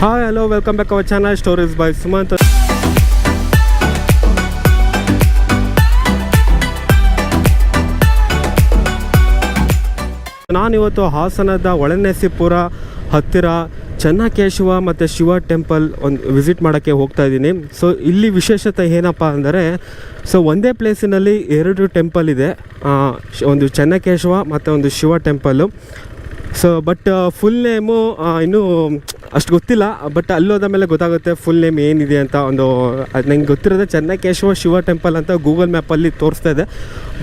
Hi hello welcome back our channel stories by Sumanth. ನಾನಿವತ್ತು ಹಾಸನದ ಒಳನರಸೀಪುರ ಹತ್ತಿರ ಚೆನ್ನಕೇಶವ ಮತ್ತು ಶಿವ ಟೆಂಪಲ್ ಒಂದು ವಿಸಿಟ್ ಮಾಡೋಕ್ಕೆ ಹೋಗ್ತಾ ಇದ್ದೀನಿ. ಸೊ ಇಲ್ಲಿ ವಿಶೇಷತೆ ಏನಪ್ಪ ಅಂದರೆ, ಸೊ ಒಂದೇ ಪ್ಲೇಸಿನಲ್ಲಿ 2 ಟೆಂಪಲ್ ಇದೆ, ಒಂದು ಚೆನ್ನಕೇಶವ ಮತ್ತು ಒಂದು Shiva temple. So but full name ಇನ್ನೂ ಅಷ್ಟು ಗೊತ್ತಿಲ್ಲ, ಬಟ್ ಅಲ್ಲೋದ ಮೇಲೆ ಗೊತ್ತಾಗುತ್ತೆ ಫುಲ್ ನೇಮ್ ಏನಿದೆ ಅಂತ. ಒಂದು ಅದು ನಂಗೆ ಗೊತ್ತಿರೋದೆ ಚೆನ್ನಕೇಶವ ಶಿವ ಟೆಂಪಲ್ ಅಂತ ಗೂಗಲ್ ಮ್ಯಾಪಲ್ಲಿ ತೋರಿಸ್ತಾ ಇದೆ,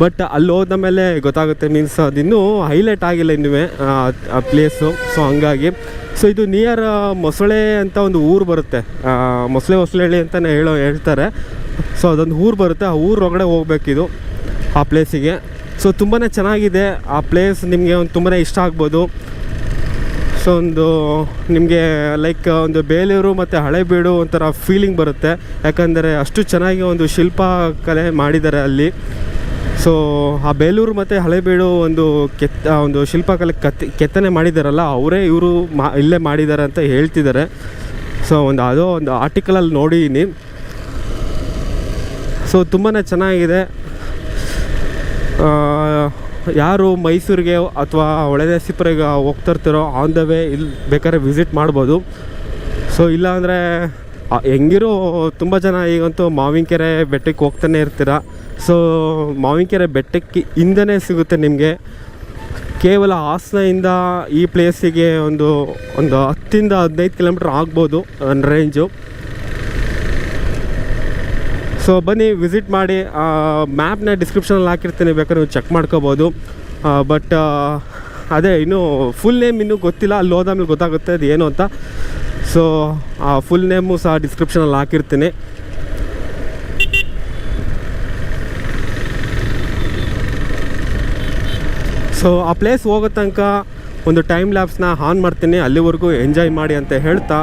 ಬಟ್ ಅಲ್ಲಿ ಹೋದ ಮೇಲೆ ಗೊತ್ತಾಗುತ್ತೆ. ಮೀನ್ಸ್ ಅದಿನ್ನೂ ಹೈಲೈಟ್ ಆಗಿಲ್ಲ ಇನ್ನೂ ಆ ಪ್ಲೇಸು. ಸೊ ಹಂಗಾಗಿ ಸೊ ಇದು ನಿಯರ್ ಮೊಸಳೆ ಅಂತ ಒಂದು ಊರು ಬರುತ್ತೆ, ಹೊಸಳ್ಳಿ ಅಂತಲೇ ಹೇಳ್ತಾರೆ. ಸೊ ಅದೊಂದು ಊರು ಬರುತ್ತೆ, ಆ ಊರೊಳಗಡೆ ಹೋಗ್ಬೇಕಿದು ಆ ಪ್ಲೇಸಿಗೆ. ಸೊ ತುಂಬಾ ಚೆನ್ನಾಗಿದೆ ಆ ಪ್ಲೇಸ್, ನಿಮಗೆ ಒಂದು ತುಂಬಾ ಇಷ್ಟ ಆಗ್ಬೋದು. ಸೊ ಒಂದು ನಿಮಗೆ ಲೈಕ್ ಒಂದು ಬೇಲೂರು ಮತ್ತು ಹಳೇಬೀಡು ಒಂಥರ ಫೀಲಿಂಗ್ ಬರುತ್ತೆ, ಯಾಕಂದರೆ ಅಷ್ಟು ಚೆನ್ನಾಗಿ ಒಂದು ಶಿಲ್ಪಕಲೆ ಮಾಡಿದ್ದಾರೆ ಅಲ್ಲಿ. ಸೊ ಆ ಬೇಲೂರು ಮತ್ತು ಹಳೇಬೀಡು ಒಂದು ಶಿಲ್ಪಕಲೆ ಕೆತ್ತನೆ ಮಾಡಿದ್ದಾರಲ್ಲ, ಅವರೇ ಇವರು ಇಲ್ಲೇ ಮಾಡಿದ್ದಾರೆ ಅಂತ ಹೇಳ್ತಿದ್ದಾರೆ. ಸೊ ಅದೋ ಒಂದು ಆರ್ಟಿಕಲಲ್ಲಿ ನೋಡಿದ್ದೀನಿ. ಸೊ ತುಂಬಾ ಚೆನ್ನಾಗಿದೆ. ಯಾರು ಮೈಸೂರಿಗೆ ಅಥವಾ ಒಳನರಸೀಪುರಕ್ಕೆ ಹೋಗ್ತಿರ್ತೀರೋ ಆನ್ ದ ವೇ ಇಲ್ಲಿ ಬೇಕಾದ್ರೆ ವಿಸಿಟ್ ಮಾಡ್ಬೋದು. ಸೊ ಇಲ್ಲಾಂದರೆ ಹೆಂಗಿರೋ ತುಂಬ ಜನ ಈಗಂತೂ ಮಾವಿನಕೆರೆ ಬೆಟ್ಟಕ್ಕೆ ಹೋಗ್ತಾನೆ ಇರ್ತೀರ. ಸೊ ಮಾವಿನಕೆರೆ ಬೆಟ್ಟಕ್ಕೆ ಹಿಂದೆನೇ ಸಿಗುತ್ತೆ ನಿಮಗೆ. ಕೇವಲ ಹಾಸನದಿಂದ ಈ ಪ್ಲೇಸಿಗೆ ಒಂದು 10-15 ಕಿಲೋಮೀಟ್ರ್ ಆಗ್ಬೋದು ರೇಂಜು. ಸೊ ಬನ್ನಿ ವಿಸಿಟ್ ಮಾಡಿ. ಮ್ಯಾಪ್ನ ಡಿಸ್ಕ್ರಿಪ್ಷನಲ್ಲಿ ಹಾಕಿರ್ತೀನಿ, ಬೇಕಾದ್ರೆ ನೀವು ಚೆಕ್ ಮಾಡ್ಕೋಬೋದು. ಬಟ್ ಅದೇ ಇನ್ನೂ ಫುಲ್ ನೇಮ್ ಇನ್ನೂ ಗೊತ್ತಿಲ್ಲ, ಅಲ್ಲಿ ಹೋದಾದ್ಮೇಲೆ ಗೊತ್ತಾಗುತ್ತೆ ಅದು ಏನು ಅಂತ. ಸೊ ಆ ಫುಲ್ ನೇಮು ಸಹ ಡಿಸ್ಕ್ರಿಪ್ಷನಲ್ಲಿ ಹಾಕಿರ್ತೀನಿ. ಸೊ ಆ ಪ್ಲೇಸ್ ಹೋಗೋ ತನಕ ಒಂದು ಟೈಮ್ ಲ್ಯಾಪ್ಸ್ನ ಆನ್ ಮಾಡ್ತೀನಿ, ಅಲ್ಲಿವರೆಗೂ ಎಂಜಾಯ್ ಮಾಡಿ ಅಂತ ಹೇಳ್ತಾ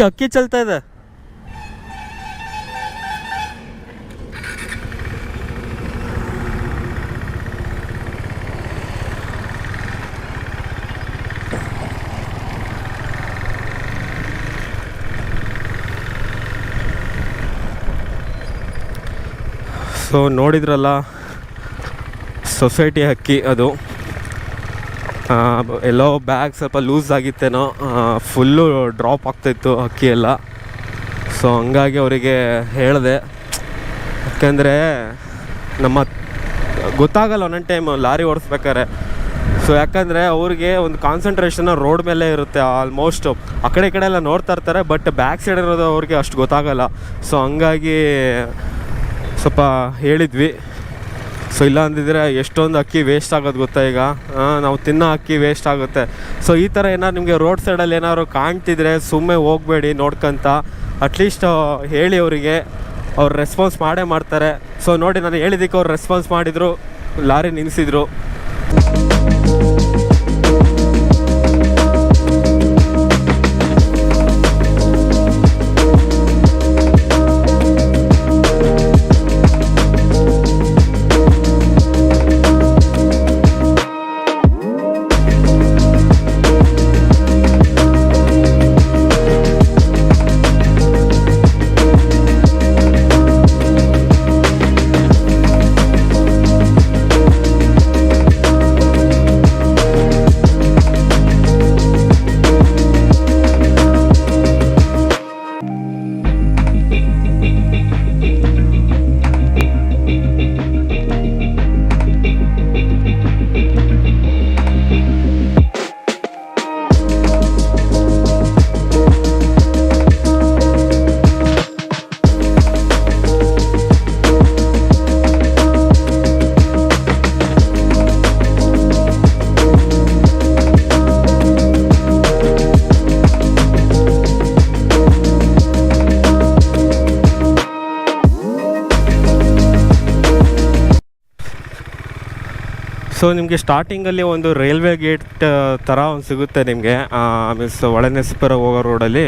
ಅಕ್ಕಿ ಚಲ್ತಾ ಇದೆ. ಸೊ ನೋಡಿದ್ರಲ್ಲ, ಸೊಸೈಟಿ ಅಕ್ಕಿ ಅದು. ಎಲ್ಲೋ ಬ್ಯಾಗ್ ಸ್ವಲ್ಪ ಲೂಸ್ ಆಗಿತ್ತೇನೋ, ಫುಲ್ಲು ಡ್ರಾಪ್ ಆಗ್ತಾಯಿತ್ತು ಅಕ್ಕಿ ಎಲ್ಲ. ಸೊ ಹಂಗಾಗಿ ಅವರಿಗೆ ಹೇಳಿದೆ, ಯಾಕೆಂದರೆ ಗೊತ್ತಾಗಲ್ಲ ಒಂದೊಂದು ಟೈಮ್ ಲಾರಿ ಓಡಿಸ್ಬೇಕಾರೆ. ಸೊ ಯಾಕಂದರೆ ಅವ್ರಿಗೆ ಒಂದು ಕಾನ್ಸಂಟ್ರೇಷನ್ ರೋಡ್ ಮೇಲೆ ಇರುತ್ತೆ ಆಲ್ಮೋಸ್ಟ್. ಆ ಕಡೆ ಈ ಕಡೆ ಎಲ್ಲ ನೋಡ್ತಾ ಇರ್ತಾರೆ, ಬಟ್ ಬ್ಯಾಕ್ ಸೈಡ್ ಇರೋದು ಅವ್ರಿಗೆ ಅಷ್ಟು ಗೊತ್ತಾಗಲ್ಲ. ಸೊ ಹಂಗಾಗಿ ಸ್ವಲ್ಪ ಹೇಳಿದ್ವಿ. ಸೊ ಇಲ್ಲ ಅಂದಿದ್ರೆ ಎಷ್ಟೊಂದು ಅಕ್ಕಿ ವೇಸ್ಟ್ ಆಗೋದು ಗೊತ್ತಾ. ಈಗ ನಾವು ತಿನ್ನೋ ಅಕ್ಕಿ ವೇಸ್ಟ್ ಆಗುತ್ತೆ. ಸೊ ಈ ಥರ ಏನಾದ್ರು ನಿಮಗೆ ರೋಡ್ ಸೈಡಲ್ಲಿ ಏನಾದ್ರು ಕಾಣ್ತಿದ್ರೆ ಸುಮ್ಮನೆ ಹೋಗಬೇಡಿ, ನೋಡ್ಕೊಂತ ಅಟ್ಲೀಸ್ಟ್ ಹೇಳಿ ಅವರಿಗೆ, ಅವ್ರು ರೆಸ್ಪಾನ್ಸ್ ಮಾಡೇ ಮಾಡ್ತಾರೆ. ಸೊ ನೋಡಿ, ನಾನು ಹೇಳಿದ್ದಕ್ಕೆ ಅವ್ರು ರೆಸ್ಪಾನ್ಸ್ ಮಾಡಿದರು, ಲಾರಿ ನಿಲ್ಲಿಸಿದ್ರು. ಸೊ ನಿಮಗೆ ಸ್ಟಾರ್ಟಿಂಗಲ್ಲಿ ಒಂದು ರೈಲ್ವೆ ಗೇಟ್ ಥರ ಒಂದು ಸಿಗುತ್ತೆ ನಿಮಗೆ, ಮೀನ್ಸ್ ಹೊಳೆನರಸೀಪುರ ಹೋಗೋ ರೋಡಲ್ಲಿ.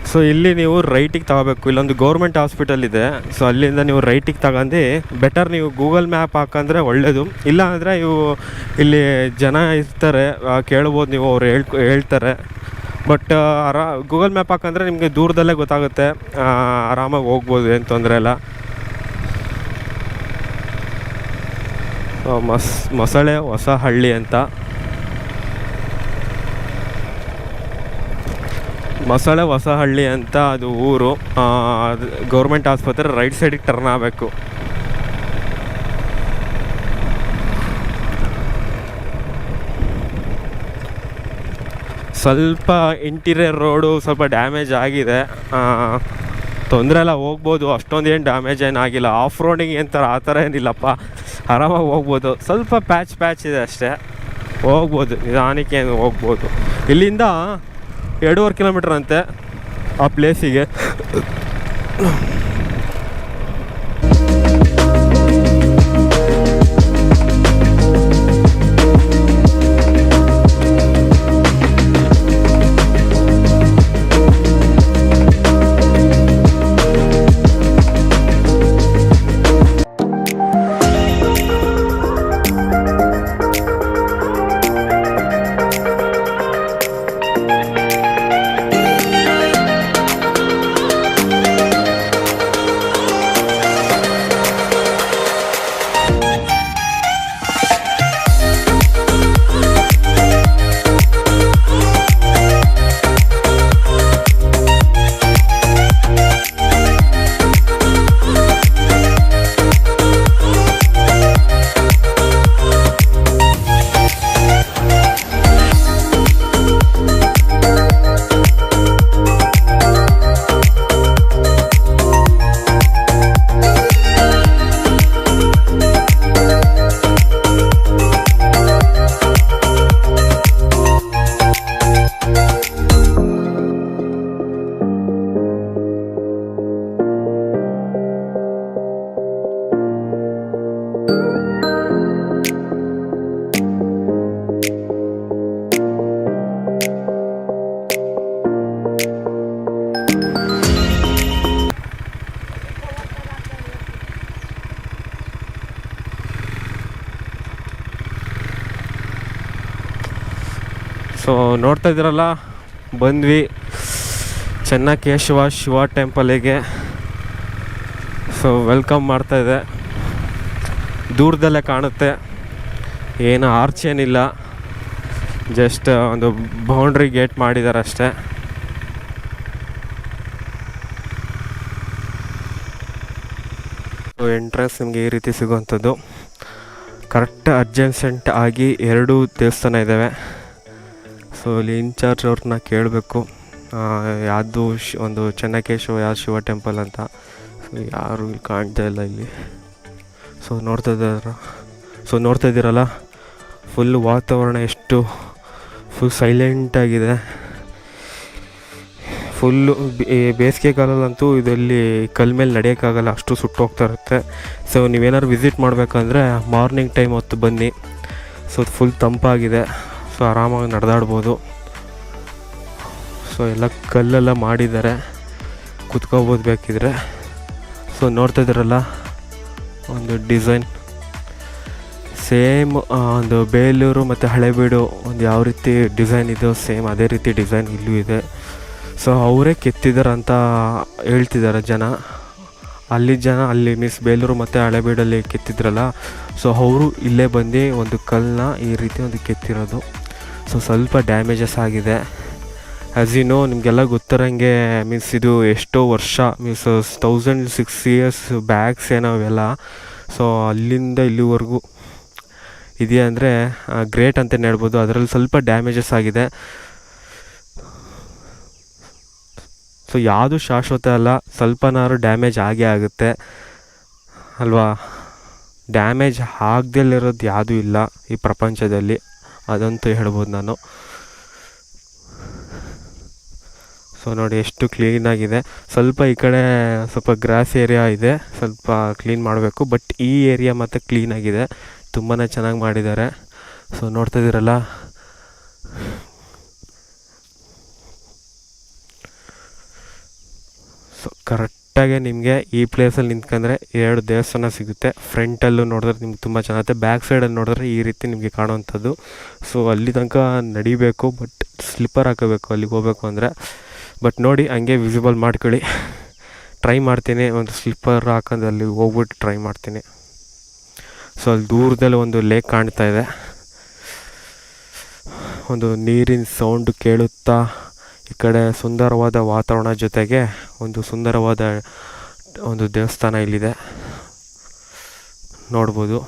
ಸೊ ಇಲ್ಲಿ ನೀವು ರೈಟಿಗೆ ತಗೋಬೇಕು. ಇಲ್ಲೊಂದು ಗೌರ್ಮೆಂಟ್ ಹಾಸ್ಪಿಟಲ್ ಇದೆ, ಸೊ ಅಲ್ಲಿಂದ ನೀವು ರೈಟಿಗೆ ತಗೊಂಡು ಬೆಟರ್ ನೀವು ಗೂಗಲ್ ಮ್ಯಾಪ್ ಹಾಕಂದರೆ ಒಳ್ಳೆಯದು. ಇಲ್ಲ ಅಂದರೆ ಇವು ಇಲ್ಲಿ ಜನ ಇರ್ತಾರೆ, ಕೇಳ್ಬೋದು ನೀವು, ಅವ್ರು ಹೇಳ್ತಾರೆ. ಬಟ್ ಗೂಗಲ್ ಮ್ಯಾಪ್ ಹಾಕಂದರೆ ನಿಮಗೆ ದೂರದಲ್ಲೇ ಗೊತ್ತಾಗುತ್ತೆ, ಆರಾಮಾಗಿ ಹೋಗ್ಬೋದು, ಏನು ತೊಂದರೆ ಇಲ್ಲ. ಮೊಸಳೆ ಹೊಸ ಹಳ್ಳಿ ಅಂತ, ಮೊಸಳೆ ಹೊಸ ಹಳ್ಳಿ ಅಂತ ಅದು ಊರು. ಗೌರ್ಮೆಂಟ್ ಆಸ್ಪತ್ರೆ ರೈಟ್ ಸೈಡಿಗೆ ಟರ್ನ್ ಆಗಬೇಕು. ಸ್ವಲ್ಪ ಇಂಟೀರಿಯರ್ ರೋಡು ಸ್ವಲ್ಪ ಡ್ಯಾಮೇಜ್ ಆಗಿದೆ, ತೊಂದರೆ ಎಲ್ಲ ಹೋಗ್ಬೋದು, ಅಷ್ಟೊಂದು ಏನು ಡ್ಯಾಮೇಜ್ ಏನಾಗಿಲ್ಲ. ಆಫ್ ರೋಡಿಂಗ್ ಏನು ಆ ಥರ ಏನಿಲ್ಲಪ್ಪ, ಆರಾಮಾಗಿ ಹೋಗ್ಬೋದು. ಸ್ವಲ್ಪ ಪ್ಯಾಚ್ ಇದೆ ಅಷ್ಟೇ, ಹೋಗ್ಬೋದು, ನಿಧಾನಕ್ಕೆ ಏನು ಹೋಗ್ಬೋದು. ಇಲ್ಲಿಂದ 2.5 ಕಿಲೋಮೀಟ್ರ್ ಅಂತೆ ಆ ಪ್ಲೇಸಿಗೆ. ಸೊ ನೋಡ್ತಾ ಇದ್ದೀರಲ್ಲ, ಬಂದ್ವಿ ಚೆನ್ನಕೇಶವ ಶಿವ ಟೆಂಪಲಿಗೆ. ಸೊ ವೆಲ್ಕಮ್ ಮಾಡ್ತಾಯಿದೆ, ದೂರದಲ್ಲೇ ಕಾಣುತ್ತೆ, ಏನು ಆರ್ಚ್ ಏನಿಲ್ಲ, ಜಸ್ಟ್ ಒಂದು ಬೌಂಡ್ರಿ ಗೇಟ್ ಮಾಡಿದ್ದಾರೆ ಅಷ್ಟೇ. ಸೊ ಎಂಟ್ರೆನ್ಸ್ ನಿಮಗೆ ಈ ರೀತಿ ಸಿಗುವಂಥದ್ದು. ಕರೆಕ್ಟ್ ಅಡ್ಜಸೆಂಟ್ ಆಗಿ 2 ದೇವಸ್ಥಾನ ಇದ್ದಾವೆ. ಸೊ ಇಲ್ಲಿ ಇನ್ಚಾರ್ಜ್ ಅವ್ರನ್ನ ಕೇಳಬೇಕು, ಯಾವುದು ಒಂದು ಚೆನ್ನಕೇಶವ ಯಾವುದು ಶಿವ ಟೆಂಪಲ್ ಅಂತ. ಸೊ ಯಾರು ಇಲ್ಲಿ ಕಾಣ್ತಾ ಇಲ್ಲ ಇಲ್ಲಿ. ಸೊ ನೋಡ್ತಾ ಇದ್ದೀರಲ್ಲ, ಫುಲ್ ವಾತಾವರಣ ಎಷ್ಟು ಫುಲ್ ಸೈಲೆಂಟಾಗಿದೆ. ಫುಲ್ಲು ಬೇಸಿಗೆ ಕಾಲಲ್ಲಂತೂ ಇದರಲ್ಲಿ ಕಲ್ ಮೇಲೆ ನಡೆಯೋಕ್ಕಾಗಲ್ಲ, ಅಷ್ಟು ಸುಟ್ಟೋಗ್ತಾ ಇರುತ್ತೆ. ಸೊ ನೀವೇನಾದ್ರು ವಿಸಿಟ್ ಮಾಡಬೇಕಂದ್ರೆ ಮಾರ್ನಿಂಗ್ ಟೈಮ್ ಹೊತ್ತು ಬನ್ನಿ. ಸೊ ಫುಲ್ ತಂಪಾಗಿದೆ, ಸೊ ಆರಾಮಾಗಿ ನಡೆದಾಡ್ಬೋದು. ಸೊ ಎಲ್ಲ ಕಲ್ಲೆಲ್ಲ ಮಾಡಿದ್ದಾರೆ, ಕುತ್ಕೋಬೋದು ಬೇಕಿದ್ರೆ. ಸೊ ನೋಡ್ತಾ ಇದ್ದೀರಲ್ಲ, ಒಂದು ಡಿಸೈನ್ ಸೇಮ್ ಒಂದು ಬೇಲೂರು ಮತ್ತು ಹಳೆಬೀಡು ಒಂದು ಯಾವ ರೀತಿ ಡಿಸೈನ್ ಇದೆಯೋ ಸೇಮ್ ಅದೇ ರೀತಿ ಡಿಸೈನ್ ಇಲ್ಲೂ ಇದೆ. ಸೊ ಅವರೇ ಕೆತ್ತಿದ್ದಾರೆ ಅಂತ ಹೇಳ್ತಿದ್ದಾರೆ ಜನ. ಅಲ್ಲಿ ಮೀನ್ಸ್ ಬೇಲೂರು ಮತ್ತು ಹಳೆಬೀಡಲ್ಲಿ ಕೆತ್ತಿದ್ರಲ್ಲ, ಸೊ ಅವರು ಇಲ್ಲೇ ಬಂದು ಒಂದು ಕಲ್ಲನ್ನ ಈ ರೀತಿ ಒಂದು ಕೆತ್ತಿರೋದು. ಸೊ ಸ್ವಲ್ಪ ಡ್ಯಾಮೇಜಸ್ ಆಗಿದೆ. ಆ್ಯಸ್ ಯು ನೋ, ನಿಮಗೆಲ್ಲ ಗೊತ್ತಿರೋಂಗೆ ಮೀನ್ಸ್ ಇದು ಎಷ್ಟೋ ವರ್ಷ, ಮೀನ್ಸ್ 1006 years ಬ್ಯಾಕ್ಸ್ ಏನೋ ಅವೆಲ್ಲ. ಸೊ ಅಲ್ಲಿಂದ ಇಲ್ಲಿವರೆಗೂ ಇದೆಯಾ ಅಂದರೆ ಗ್ರೇಟ್ ಅಂತಲೇ ಹೇಳ್ಬೋದು. ಅದರಲ್ಲಿ ಸ್ವಲ್ಪ ಡ್ಯಾಮೇಜಸ್ ಆಗಿದೆ. ಸೊ ಯಾವುದು ಶಾಶ್ವತ ಅಲ್ಲ, ಸ್ವಲ್ಪನಾದ್ರು ಡ್ಯಾಮೇಜ್ ಆಗೇ ಆಗುತ್ತೆ ಅಲ್ವಾ. ಡ್ಯಾಮೇಜ್ ಆಗದಲ್ಲಿರೋದು ಯಾವುದೂ ಇಲ್ಲ ಈ ಪ್ರಪಂಚದಲ್ಲಿ, ಅದಂತೂ ಹೇಳ್ಬೋದು ನಾನು. ಸೊ ನೋಡಿ ಎಷ್ಟು ಕ್ಲೀನಾಗಿದೆ. ಸ್ವಲ್ಪ ಈ ಕಡೆ ಸ್ವಲ್ಪ ಗ್ರಾಸ್ ಏರಿಯಾ ಇದೆ, ಸ್ವಲ್ಪ ಕ್ಲೀನ್ ಮಾಡಬೇಕು. ಬಟ್ ಈ ಏರಿಯಾ ಮತ್ತು ಕ್ಲೀನಾಗಿದೆ, ತುಂಬಾ ಚೆನ್ನಾಗಿ ಮಾಡಿದ್ದಾರೆ. ಸೊ ನೋಡ್ತಾ ಇದ್ದೀರಲ್ಲ, ಸೊ ಕರೆಕ್ಟಾಗಿ ನಿಮಗೆ ಈ ಪ್ಲೇಸಲ್ಲಿ ನಿಂತ್ಕೊಂಡ್ರೆ 2 ದೇವಸ್ಥಾನ ಸಿಗುತ್ತೆ. ಫ್ರಂಟಲ್ಲೂ ನೋಡಿದ್ರೆ ನಿಮ್ಗೆ ತುಂಬ ಚೆನ್ನಾಗುತ್ತೆ, ಬ್ಯಾಕ್ ಸೈಡಲ್ಲಿ ನೋಡಿದ್ರೆ ಈ ರೀತಿ ನಿಮಗೆ ಕಾಣುವಂಥದ್ದು. ಸೊ ಅಲ್ಲಿ ತನಕ ನಡಿಬೇಕು, ಬಟ್ ಸ್ಲಿಪ್ಪರ್ ಹಾಕೋಬೇಕು ಅಲ್ಲಿಗೆ ಹೋಗಬೇಕು ಅಂದರೆ. ಬಟ್ ನೋಡಿ ಹಂಗೆ ವಿಸಿಬಲ್ ಮಾಡ್ಕೊಳ್ಳಿ. ಟ್ರೈ ಮಾಡ್ತೀನಿ, ಒಂದು ಸ್ಲಿಪ್ಪರ್ ಹಾಕೊಂಡು ಅಲ್ಲಿ ಹೋಗ್ಬಿಟ್ಟು ಟ್ರೈ ಮಾಡ್ತೀನಿ. ಸೊ ಅಲ್ಲಿ ದೂರದಲ್ಲಿ ಒಂದು ಲೇಕ್ ಕಾಣ್ತಾ ಇದೆ, ಒಂದು ನೀರಿನ ಸೌಂಡು ಕೇಳುತ್ತಾ ಈ ಕಡೆ ಸುಂದರವಾದ ವಾತಾವರಣ ಜೊತೆಗೆ ಒಂದು ಸುಂದರವಾದ ಒಂದು ದೇವಸ್ಥಾನ ಇಲ್ಲಿದೆ, ನೋಡ್ಬೋದು.